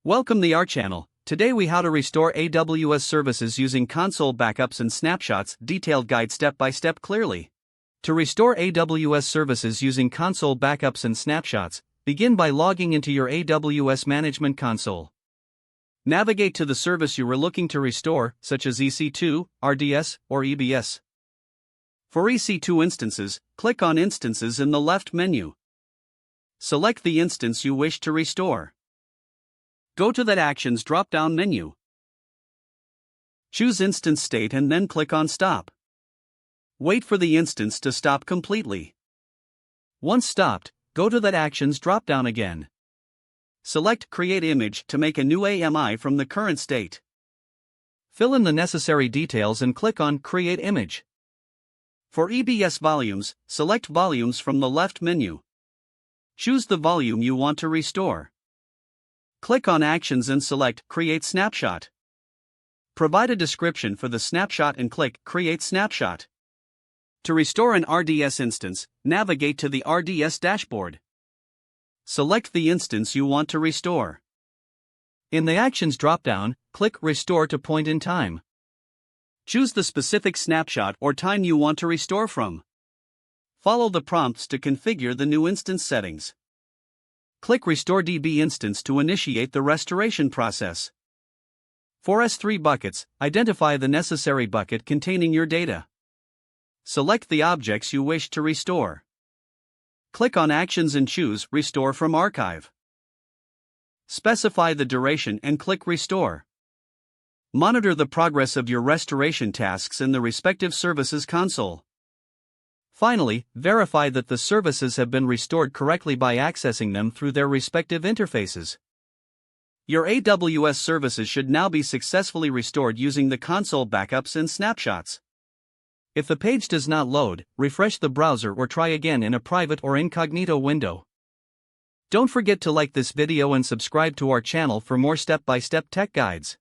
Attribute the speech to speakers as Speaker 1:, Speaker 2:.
Speaker 1: Welcome to our channel. Today we how to restore AWS services using console backups and snapshots, detailed guide step by step clearly. To restore AWS services using console backups and snapshots, begin by logging into your AWS Management Console. Navigate to the service you were looking to restore, such as EC2, RDS, or EBS. For EC2 instances, click on Instances in the left menu. Select the instance you wish to restore. Go to that Actions drop-down menu. Choose Instance State and then click on Stop. Wait for the instance to stop completely. Once stopped, go to that Actions drop-down again. Select Create Image to make a new AMI from the current state. Fill in the necessary details and click on Create Image. For EBS volumes, select Volumes from the left menu. Choose the volume you want to restore. Click on Actions and select Create Snapshot. Provide a description for the snapshot and click Create Snapshot. To restore an RDS instance, navigate to the RDS dashboard. Select the instance you want to restore. In the Actions dropdown, click Restore to point in time. Choose the specific snapshot or time you want to restore from. Follow the prompts to configure the new instance settings. Click Restore DB Instance to initiate the restoration process. For S3 buckets, identify the necessary bucket containing your data. Select the objects you wish to restore. Click on Actions and choose Restore from Archive. Specify the duration and click Restore. Monitor the progress of your restoration tasks in the respective services console. Finally, verify that the services have been restored correctly by accessing them through their respective interfaces. Your AWS services should now be successfully restored using the console backups and snapshots. If the page does not load, refresh the browser or try again in a private or incognito window. Don't forget to like this video and subscribe to our channel for more step-by-step tech guides.